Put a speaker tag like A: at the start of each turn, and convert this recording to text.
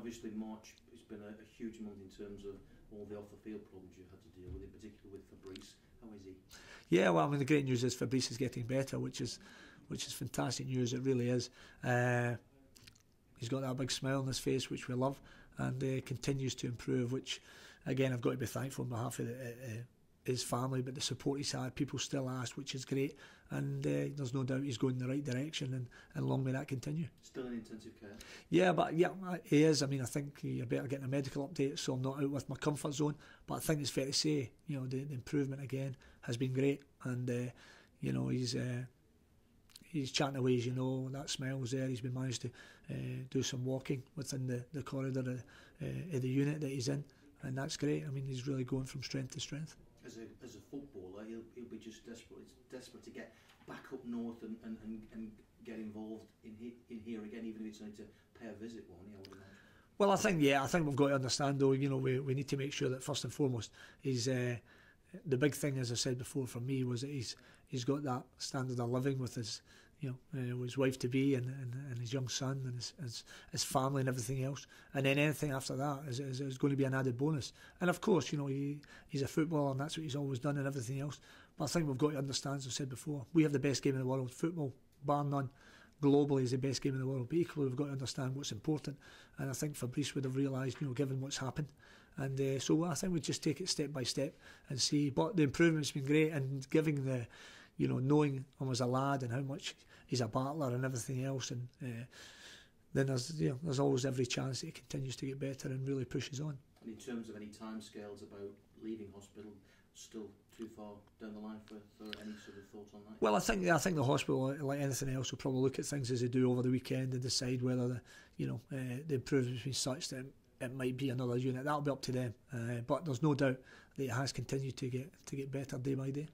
A: obviously March has been a huge month in terms of all the off-the-field problems you've had to deal with, in particular with Fabrice. How is he?
B: Yeah, well, I mean, the great news is Fabrice is getting better, which is fantastic news. It really is. He's got that big smile on his face, which we love, and continues to improve, which, again, I've got to be thankful on behalf of his family, but the support he's had, people still ask, which is great, and there's no doubt he's going in the right direction, and long may that continue.
A: Still in intensive care?
B: Yeah, but yeah, he is. I mean, I think you're better getting a medical update, so I'm not out with my comfort zone, but I think it's fair to say, you know, the improvement again has been great, and you know, he's chatting away, as you know, that smile's there. He's been managed to do some walking within the corridor of the unit that he's in, and that's great. I mean, he's really going from strength to strength.
A: As a footballer, he'll be just desperate to get back up north and get involved in here again, even if it's only to pay a visit, won't he, I would imagine?
B: Well, I think we've got to understand, though, you know, we need to make sure that first and foremost he's the big thing, as I said before, for me, was that he's got that standard of living with his, you know, his wife to be and his young son and his family and everything else. And then anything after that is going to be an added bonus. And of course, you know, he's a footballer and that's what he's always done and everything else. But I think we've got to understand, as I said before, we have the best game in the world. Football, bar none, globally is the best game in the world. But equally, we've got to understand what's important. And I think Fabrice would have realised, you know, given what's happened. And so I think we just take it step by step and see. But the improvement's been great, and giving the, you know, knowing him as a lad and how much he's a battler and everything else, and then there's always every chance that he continues to get better and really pushes on.
A: And in terms of any timescales about leaving hospital, still too far down the line for any sort of thoughts on that? Well,
B: I think the hospital, like anything else, will probably look at things as they do over the weekend and decide whether the improvement's been such that it might be another unit. That'll be up to them. But there's no doubt that it has continued to get better day by day.